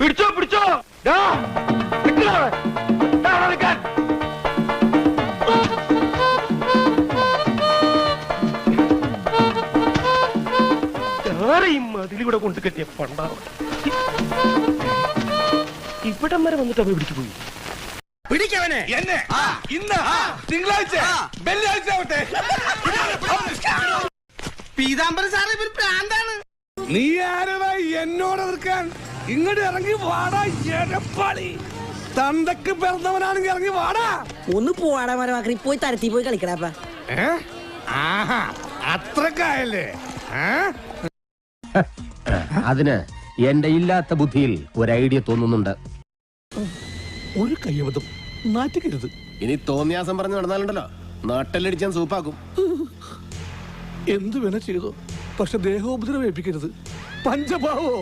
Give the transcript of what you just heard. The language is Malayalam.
പിടിച്ചോ പിടിച്ചോ. മതിലൂടെ കൊണ്ട് കെട്ടിയ പണ്ടാവ ഇവിടം വരെ വന്നിട്ട് അവ പിടിച്ചു പോയി. പിടിക്കവനെ എന്നെ ഇന്ന് തിങ്കളാഴ്ച വെള്ളിയാഴ്ച ആവട്ടെ. പീതാംബരൻ സാറേ ഇവര് പ്രാന്താണ്. നീ ആരവാ എന്നോട് എതിർക്കാൻ? ഇങ്ങോട്ട് ഇറങ്ങി വാടാ എടപ്പാളി. തന്തക്ക് പിറന്നവനാണെങ്കിൽ ഇറങ്ങി വാടാ. ഒന്ന് പോവാടാ മരമാക്കി പോയി തരത്തി പോയി കളിക്കടാ. ആഹാ അത്രക്കായല്ലേ? അതിന് എന്റെ ഇല്ലാത്ത ബുദ്ധിയിൽ ഒരു ഐഡിയ തോന്നുന്നുണ്ട്. ഒരു കയ്യബദ്ധം നാറ്റിക്കരുത്. ഇനി തോന്നിയാസം പറഞ്ഞു നടന്നാലുണ്ടല്ലോ നാട്ടിലടിച്ചാൻ സൂപ്പാക്കും. എന്തു വേണ ചെയ്തോ, പക്ഷെ ദേഹോപദ്രവം ഏൽപ്പിക്കരുത്. പഞ്ചഭാവോ